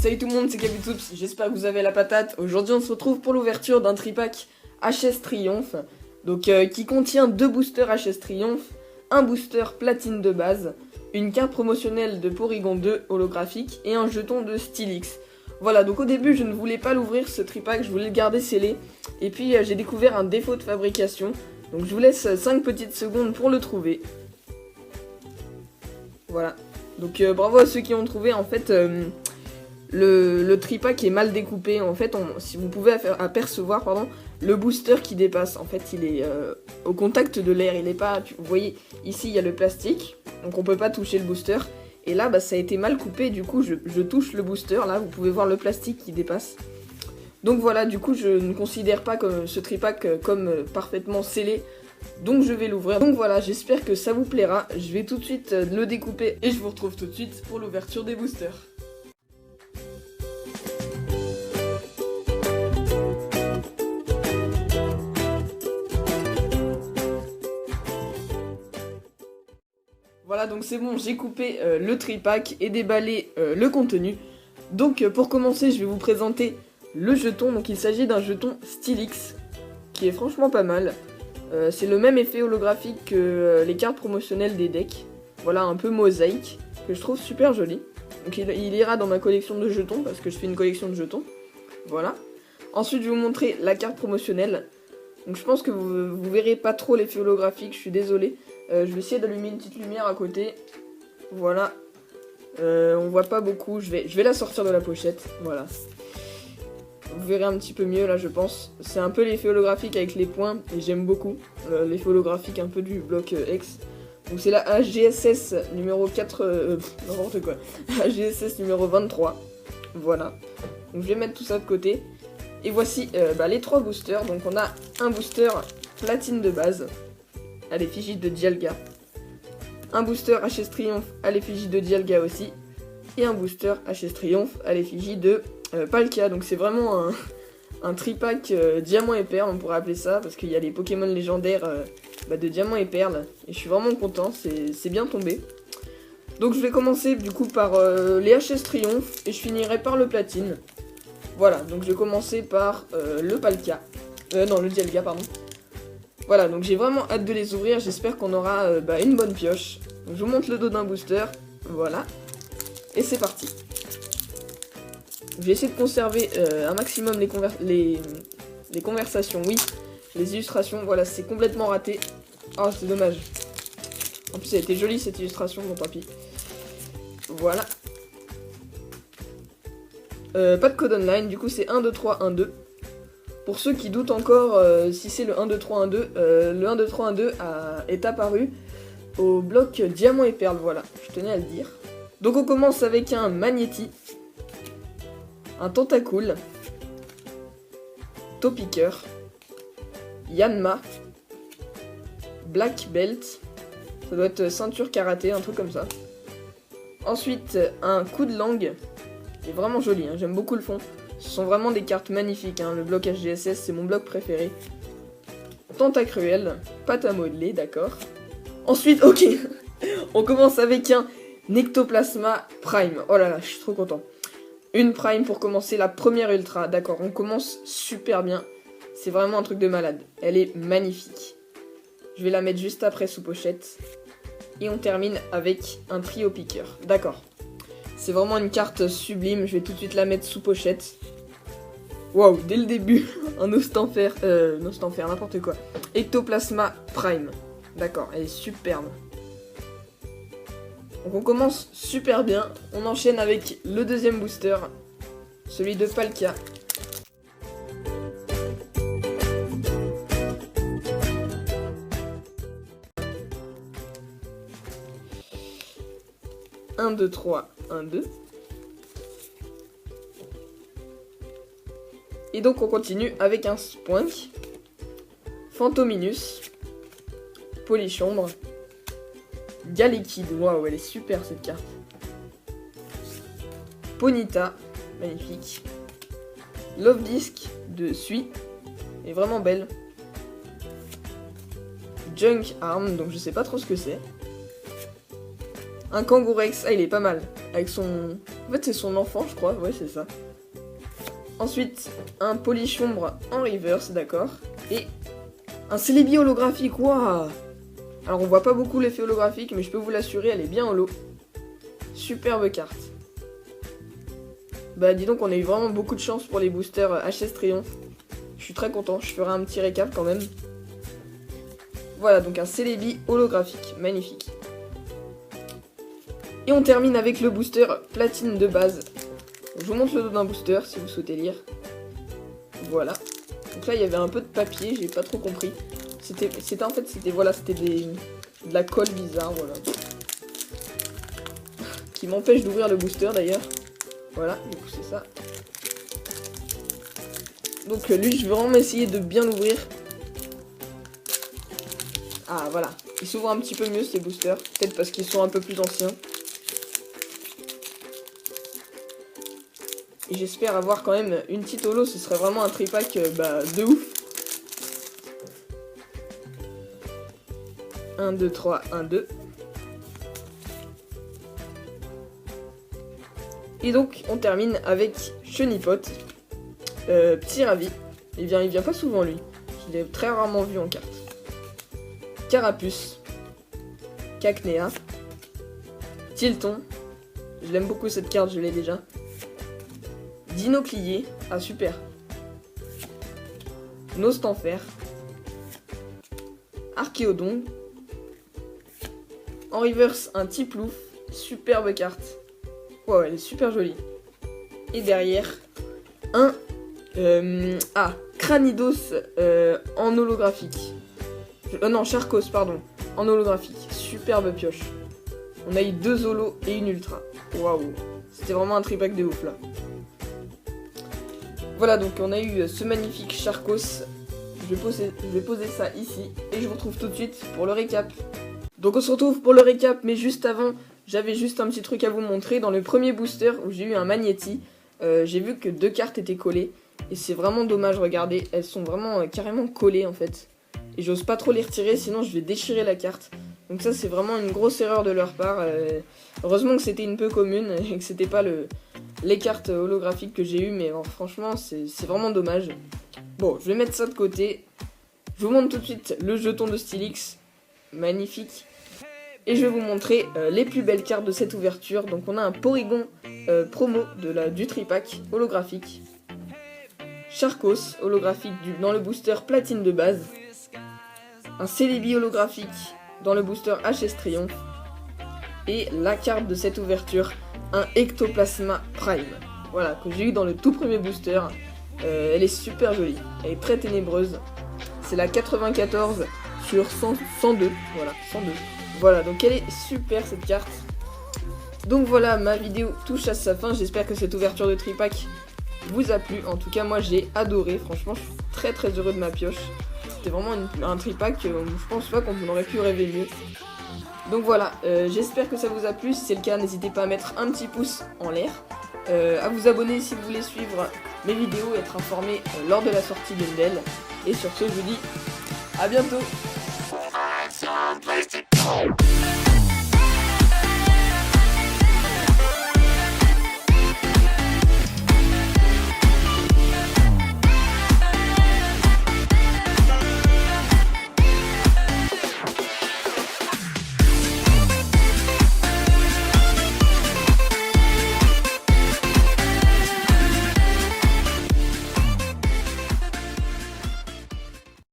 Salut tout le monde, c'est Capitoups, j'espère que vous avez la patate. Aujourd'hui on se retrouve pour l'ouverture d'un tripack HS Triomphe, donc qui contient 2 boosters HS Triomphe, un booster platine de base, une carte promotionnelle de Porygon 2 holographique et un jeton de Steelix. Voilà, donc au début je ne voulais pas l'ouvrir ce tripack, je voulais le garder scellé, et puis j'ai découvert un défaut de fabrication, donc je vous laisse 5 petites secondes pour le trouver. Voilà, donc bravo à ceux qui ont trouvé. En fait le tripack est mal découpé. En fait, si vous pouvez apercevoir, le booster qui dépasse, en fait, il est au contact de l'air. Il est pas. Vous voyez, ici, il y a le plastique, donc on peut pas toucher le booster. Et là, bah, ça a été mal coupé. Du coup, je touche le booster. Là, vous pouvez voir le plastique qui dépasse. Donc voilà, du coup, je ne considère pas ce tripack comme parfaitement scellé. Donc je vais l'ouvrir. Donc voilà, j'espère que ça vous plaira. Je vais tout de suite le découper et je vous retrouve tout de suite pour l'ouverture des boosters. Voilà, donc c'est bon, j'ai coupé le tripack et déballé le contenu. Donc pour commencer, je vais vous présenter le jeton. Donc il s'agit d'un jeton Steelix qui est franchement pas mal. C'est le même effet holographique que les cartes promotionnelles des decks. Voilà, un peu mosaïque, que je trouve super joli. Donc il ira dans ma collection de jetons, parce que je fais une collection de jetons. Voilà. Ensuite, je vais vous montrer la carte promotionnelle. Donc je pense que vous verrez pas trop l'effet holographique, je suis désolé. Je vais essayer d'allumer une petite lumière à côté. Voilà. On voit pas beaucoup, je vais la sortir de la pochette. Voilà. Vous verrez un petit peu mieux là, je pense. C'est un peu l'effet holographique avec les points, et j'aime beaucoup l'effet holographique un peu du bloc X. Donc c'est la AGSS numéro 4... n'importe quoi. AGSS numéro 23. Voilà. Donc je vais mettre tout ça de côté. Et voici les 3 boosters. Donc on a un booster platine de base à l'effigie de Dialga. Un booster HS Triomphe à l'effigie de Dialga aussi. Et un booster HS Triomphe à l'effigie de Palkia. Donc c'est vraiment un tripack diamant et perle, on pourrait appeler ça, parce qu'il y a les Pokémon légendaires de diamant et perle. Et je suis vraiment content, c'est bien tombé. Donc je vais commencer du coup par les HS Triomphe et je finirai par le platine. Voilà, donc je vais commencer par le Palkia. Non, le Dialga, pardon. Voilà, donc j'ai vraiment hâte de les ouvrir, j'espère qu'on aura une bonne pioche. Donc je vous montre le dos d'un booster, voilà. Et c'est parti. Je vais essayer de conserver un maximum les conversations, oui. Les illustrations, voilà, c'est complètement raté. Oh, c'est dommage. En plus, elle était jolie cette illustration, bon tant pis. Voilà. Pas de code online, du coup c'est 1, 2, 3, 1, 2. Pour ceux qui doutent encore si c'est le 1, 2, 3, 1, 2, le 1, 2, 3, 1, 2 est apparu au bloc diamant et perle, voilà, je tenais à le dire. Donc on commence avec un Magnéti, un Tentacool, Topiqueur, Yanma, Black Belt, ça doit être ceinture karaté, un truc comme ça. Ensuite, un coup de langue, qui est vraiment joli, hein, j'aime beaucoup le fond. Ce sont vraiment des cartes magnifiques, hein, le bloc HGSS, c'est mon bloc préféré. Tentacruel, pâte à modeler, d'accord. Ensuite, ok, on commence avec un Nectoplasma Prime. Oh là là, je suis trop content. Une Prime pour commencer la première Ultra, d'accord, on commence super bien. C'est vraiment un truc de malade, elle est magnifique. Je vais la mettre juste après sous pochette. Et on termine avec un Trio Piqueur, d'accord. C'est vraiment une carte sublime, je vais tout de suite la mettre sous pochette. Waouh, dès le début, un Nostanfer, n'importe quoi. Ectoplasma Prime, d'accord, elle est superbe. Donc on commence super bien, on enchaîne avec le deuxième booster, celui de Palkia. Un, 2, 3, 1, 2. Et donc on continue avec un Spoink, Phantominus, Polichombre, Galekid, waouh, elle est super cette carte. Ponyta, magnifique. Love Disc de Sui, est vraiment belle. Junk Arm, donc je sais pas trop ce que c'est. Un Kangourex, il est pas mal. Avec son... En fait c'est son enfant je crois, ouais c'est ça. Ensuite, un Polichombre en reverse, d'accord. Et un Celebi holographique, waouh. Alors on voit pas beaucoup l'effet holographique, mais je peux vous l'assurer, elle est bien holo. Superbe carte. Bah dis donc, on a eu vraiment beaucoup de chance pour les boosters HS Triomphe. Je suis très content, je ferai un petit récap quand même. Voilà, donc un Celebi holographique, magnifique. Et on termine avec le booster platine de base. Je vous montre le dos d'un booster si vous souhaitez lire. Voilà. Donc là il y avait un peu de papier, j'ai pas trop compris. C'était de la colle bizarre, voilà. Qui m'empêche d'ouvrir le booster d'ailleurs. Voilà, du coup c'est ça. Donc lui je vais vraiment essayer de bien l'ouvrir. Ah voilà, il s'ouvre un petit peu mieux ces boosters, peut-être parce qu'ils sont un peu plus anciens. Et j'espère avoir quand même une petite holo, ce serait vraiment un tripack de ouf. 1, 2, 3, 1, 2. Et donc on termine avec Chenipote. Petit Ravi. Il vient pas souvent lui. Je l'ai très rarement vu en carte. Carapuce. Cacnea. Tilton. Je l'aime beaucoup cette carte, je l'ai déjà. Dinoclier. Ah super. Nostanfer. Archéodon. En reverse, un Tiplouf. Superbe carte. Wow, elle est super jolie. Et derrière, un Cranidos en holographique. Non, Charcos, pardon. En holographique. Superbe pioche. On a eu 2 holos et une ultra. Waouh. C'était vraiment un tripack de ouf là. Voilà, donc on a eu ce magnifique Charcos. Je vais poser ça ici. Et je vous retrouve tout de suite pour le récap. Donc on se retrouve pour le récap, mais juste avant, j'avais juste un petit truc à vous montrer. Dans le premier booster où j'ai eu un Magnéti, j'ai vu que 2 cartes étaient collées. Et c'est vraiment dommage, regardez, elles sont vraiment carrément collées en fait. Et j'ose pas trop les retirer, sinon je vais déchirer la carte. Donc ça c'est vraiment une grosse erreur de leur part. Heureusement que c'était une peu commune et que c'était pas les cartes holographiques que j'ai eues. Mais bon, franchement c'est vraiment dommage. Bon, je vais mettre ça de côté. Je vous montre tout de suite le jeton de Steelix. Magnifique. Et je vais vous montrer les plus belles cartes de cette ouverture. Donc on a un Porygon promo du tripack holographique. Charcos holographique dans le booster platine de base. Un Celebi holographique dans le booster HS Triomphe. Et la carte de cette ouverture, un Ectoplasma Prime. Voilà, que j'ai eu dans le tout premier booster. Elle est super jolie, elle est très ténébreuse. C'est la 94 sur 102. Voilà, 102. Voilà, donc elle est super cette carte. Donc voilà, ma vidéo touche à sa fin. J'espère que cette ouverture de tripack vous a plu. En tout cas, moi j'ai adoré. Franchement, je suis très très heureux de ma pioche. C'était vraiment un tripack. Je pense pas qu'on aurait pu rêver mieux. Donc voilà, j'espère que ça vous a plu. Si c'est le cas, n'hésitez pas à mettre un petit pouce en l'air. À vous abonner si vous voulez suivre mes vidéos et être informé lors de la sortie d'une d'elles. Et sur ce, je vous dis à bientôt.